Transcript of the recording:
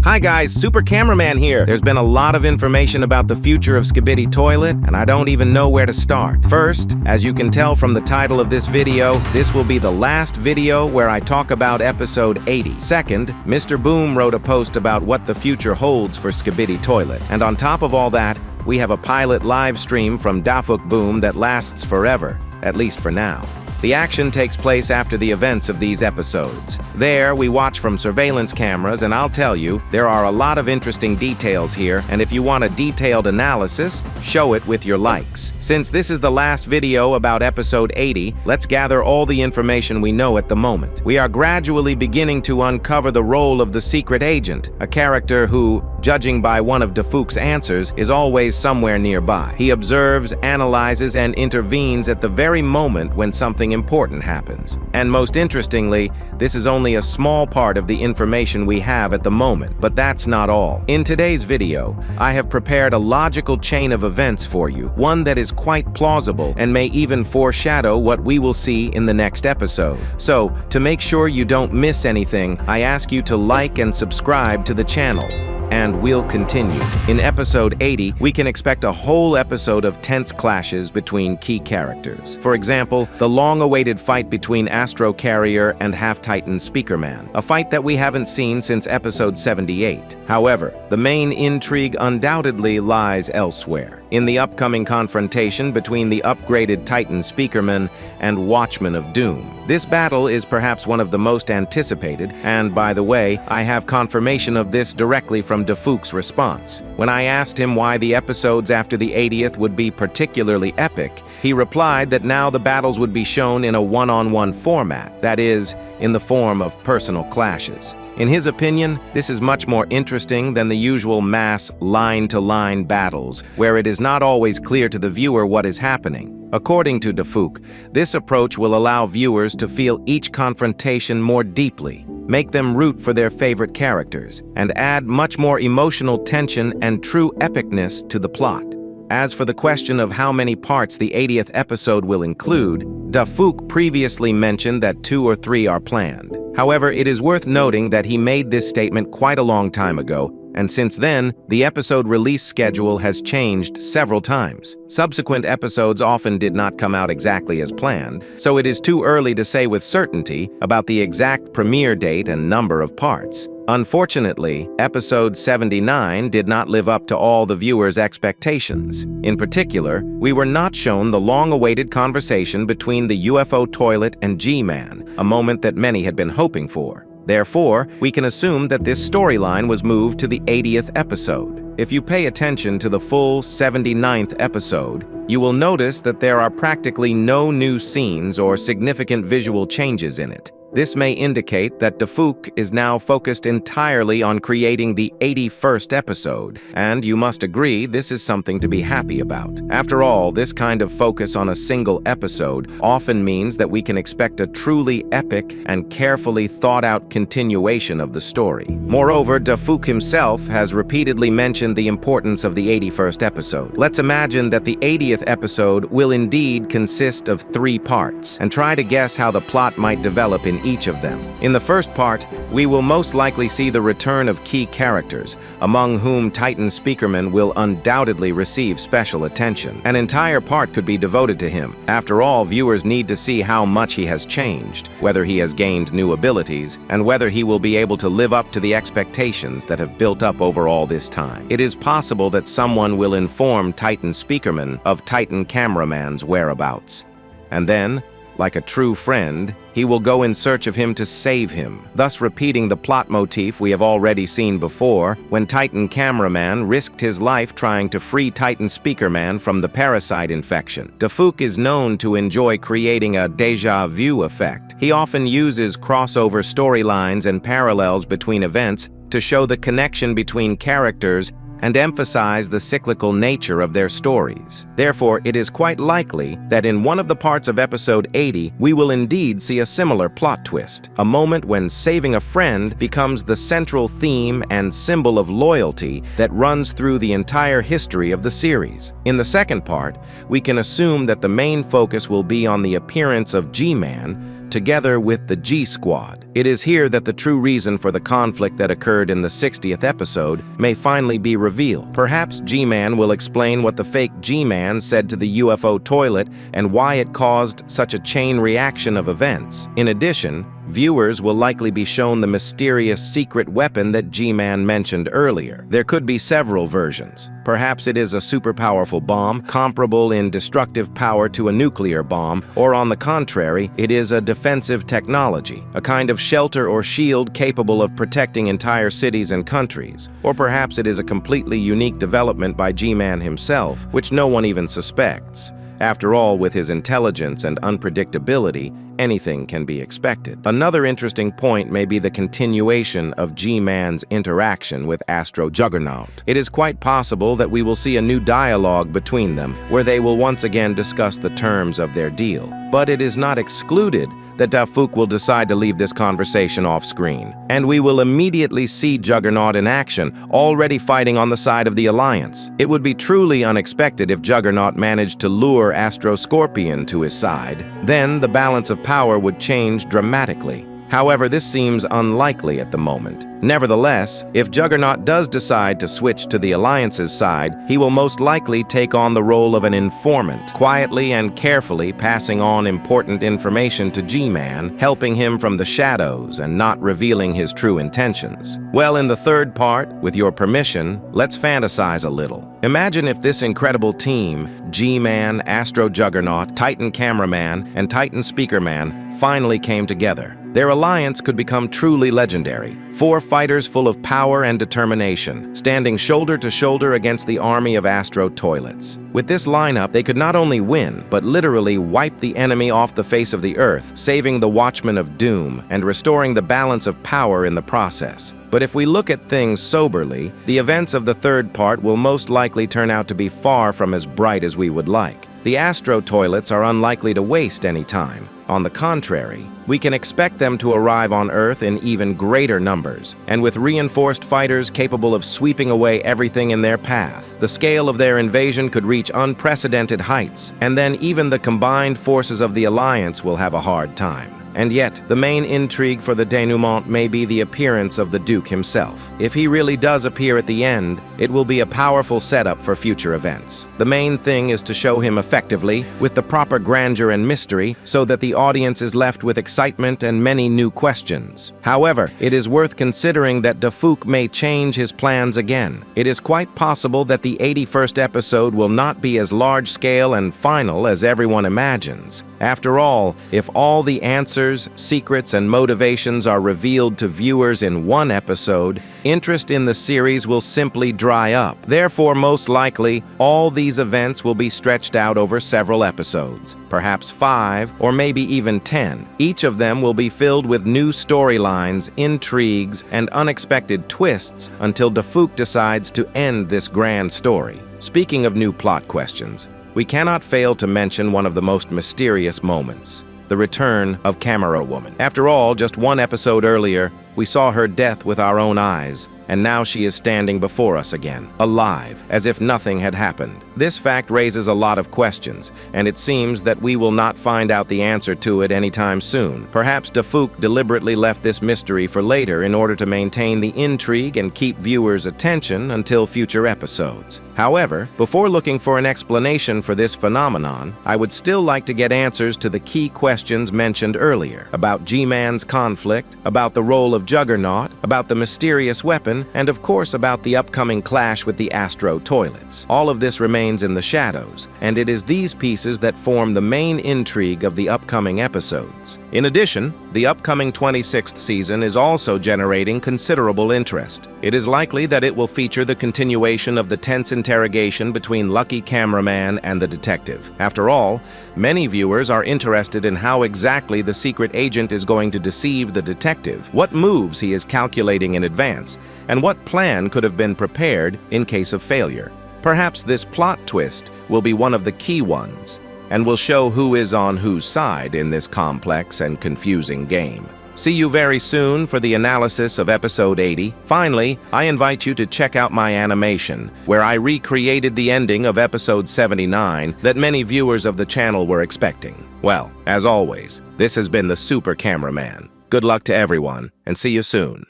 Hi guys, Super Cameraman here. There's been a lot of information about the future of Skibidi Toilet, and I don't even know where to start. First, as you can tell from the title of this video, this will be the last video where I talk about episode 80. Second, Mr. Boom wrote a post about what the future holds for Skibidi Toilet. And on top of all that, we have a pilot live stream from Dafuk Boom that lasts forever, at least for now. The action takes place after the events of these episodes. There, we watch from surveillance cameras, and I'll tell you, there are a lot of interesting details here, and if you want a detailed analysis, show it with your likes. Since this is the last video about episode 80, let's gather all the information we know at the moment. We are gradually beginning to uncover the role of the secret agent, a character who, judging by one of Dafuk's answers, is always somewhere nearby. He observes, analyzes, and intervenes at the very moment when something important happens. And most interestingly, this is only a small part of the information we have at the moment, but that's not all. In today's video, I have prepared a logical chain of events for you, one that is quite plausible and may even foreshadow what we will see in the next episode. So, to make sure you don't miss anything, I ask you to like and subscribe to the channel. And we'll continue. In episode 80, we can expect a whole episode of tense clashes between key characters. For example, the long-awaited fight between Astro Carrier and Half-Titan Speakerman, a fight that we haven't seen since episode 78. However, the main intrigue undoubtedly lies elsewhere, in the upcoming confrontation between the upgraded Titan Speakerman and Watchman of Doom. This battle is perhaps one of the most anticipated, and by the way, I have confirmation of this directly from Dafuk's response. When I asked him why the episodes after the 80th would be particularly epic, he replied that now the battles would be shown in a one-on-one format, that is, in the form of personal clashes. In his opinion, this is much more interesting than the usual mass line-to-line battles, where it is not always clear to the viewer what is happening. According to Dafuk, this approach will allow viewers to feel each confrontation more deeply, make them root for their favorite characters, and add much more emotional tension and true epicness to the plot. As for the question of how many parts the 80th episode will include, Dafuk previously mentioned that 2 or 3 are planned. However, it is worth noting that he made this statement quite a long time ago, and since then, the episode release schedule has changed several times. Subsequent episodes often did not come out exactly as planned, so it is too early to say with certainty about the exact premiere date and number of parts. Unfortunately, episode 79 did not live up to all the viewers' expectations. In particular, we were not shown the long-awaited conversation between the UFO toilet and G-Man, a moment that many had been hoping for. Therefore, we can assume that this storyline was moved to the 80th episode. If you pay attention to the full 79th episode, you will notice that there are practically no new scenes or significant visual changes in it. This may indicate that Dafuk is now focused entirely on creating the 81st episode, and you must agree this is something to be happy about. After all, this kind of focus on a single episode often means that we can expect a truly epic and carefully thought-out continuation of the story. Moreover, Dafuk himself has repeatedly mentioned the importance of the 81st episode. Let's imagine that the 80th episode will indeed consist of 3 parts, and try to guess how the plot might develop in each of them. In the first part, we will most likely see the return of key characters, among whom Titan Speakerman will undoubtedly receive special attention. An entire part could be devoted to him. After all, viewers need to see how much he has changed, whether he has gained new abilities, and whether he will be able to live up to the expectations that have built up over all this time. It is possible that someone will inform Titan Speakerman of Titan Cameraman's whereabouts. And then, like a true friend, he will go in search of him to save him, thus repeating the plot motif we have already seen before when Titan Cameraman risked his life trying to free Titan Speakerman from the parasite infection. Dafuk is known to enjoy creating a déjà vu effect. He often uses crossover storylines and parallels between events to show the connection between characters and emphasize the cyclical nature of their stories. Therefore, it is quite likely that in one of the parts of episode 80, we will indeed see a similar plot twist, a moment when saving a friend becomes the central theme and symbol of loyalty that runs through the entire history of the series. In the second part, we can assume that the main focus will be on the appearance of G-Man together with the G Squad. It is here that the true reason for the conflict that occurred in the 60th episode may finally be revealed. Perhaps G-Man will explain what the fake G-Man said to the UFO toilet and why it caused such a chain reaction of events. In addition, viewers will likely be shown the mysterious secret weapon that G-Man mentioned earlier. There could be several versions. Perhaps it is a super powerful bomb, comparable in destructive power to a nuclear bomb, or on the contrary, it is a defensive technology, a kind of shelter or shield capable of protecting entire cities and countries. Or perhaps it is a completely unique development by G-Man himself, which no one even suspects. After all, with his intelligence and unpredictability, anything can be expected. Another interesting point may be the continuation of G-Man's interaction with Astro Juggernaut. It is quite possible that we will see a new dialogue between them, where they will once again discuss the terms of their deal. But it is not excluded that Dafuk will decide to leave this conversation off-screen, and we will immediately see Juggernaut in action, already fighting on the side of the Alliance. It would be truly unexpected if Juggernaut managed to lure Astro Scorpion to his side. Then the balance of power would change dramatically. However, this seems unlikely at the moment. Nevertheless, if Juggernaut does decide to switch to the Alliance's side, he will most likely take on the role of an informant, quietly and carefully passing on important information to G-Man, helping him from the shadows and not revealing his true intentions. Well, in the third part, with your permission, let's fantasize a little. Imagine if this incredible team, G-Man, Astro Juggernaut, Titan Cameraman, and Titan Speakerman, finally came together. Their alliance could become truly legendary. 4 fighters full of power and determination, standing shoulder to shoulder against the army of Astro Toilets. With this lineup, they could not only win, but literally wipe the enemy off the face of the earth, saving the Watchmen of Doom and restoring the balance of power in the process. But if we look at things soberly, the events of the third part will most likely turn out to be far from as bright as we would like. The Astro Toilets are unlikely to waste any time. On the contrary, we can expect them to arrive on Earth in even greater numbers, and with reinforced fighters capable of sweeping away everything in their path. The scale of their invasion could reach unprecedented heights, and then even the combined forces of the Alliance will have a hard time. And yet, the main intrigue for the denouement may be the appearance of the Duke himself. If he really does appear at the end, it will be a powerful setup for future events. The main thing is to show him effectively, with the proper grandeur and mystery, so that the audience is left with excitement and many new questions. However, it is worth considering that Dafuk may change his plans again. It is quite possible that the 81st episode will not be as large-scale and final as everyone imagines. After all, if all the answers, secrets, and motivations are revealed to viewers in one episode, interest in the series will simply dry up. Therefore, most likely, all these events will be stretched out over several episodes, perhaps 5 or maybe even 10. Each of them will be filled with new storylines, intrigues, and unexpected twists until Dafuk decides to end this grand story. Speaking of new plot questions, we cannot fail to mention one of the most mysterious moments, the return of Camera Woman. After all, just one episode earlier, we saw her death with our own eyes, and now she is standing before us again, alive, as if nothing had happened. This fact raises a lot of questions, and it seems that we will not find out the answer to it anytime soon. Perhaps Dafuk deliberately left this mystery for later in order to maintain the intrigue and keep viewers' attention until future episodes. However, before looking for an explanation for this phenomenon, I would still like to get answers to the key questions mentioned earlier, about G-Man's conflict, about the role of Juggernaut, about the mysterious weapon, and of course about the upcoming clash with the Astro Toilets. All of this remains in the shadows, and it is these pieces that form the main intrigue of the upcoming episodes. In addition, the upcoming 26th season is also generating considerable interest. It is likely that it will feature the continuation of the tense interrogation between Lucky Cameraman and the detective. After all, many viewers are interested in how exactly the secret agent is going to deceive the detective, what moves he is calculating in advance, and what plan could have been prepared in case of failure. Perhaps this plot twist will be one of the key ones, and will show who is on whose side in this complex and confusing game. See you very soon for the analysis of episode 80. Finally, I invite you to check out my animation, where I recreated the ending of episode 79 that many viewers of the channel were expecting. Well, as always, this has been the Super Cameraman. Good luck to everyone, and see you soon.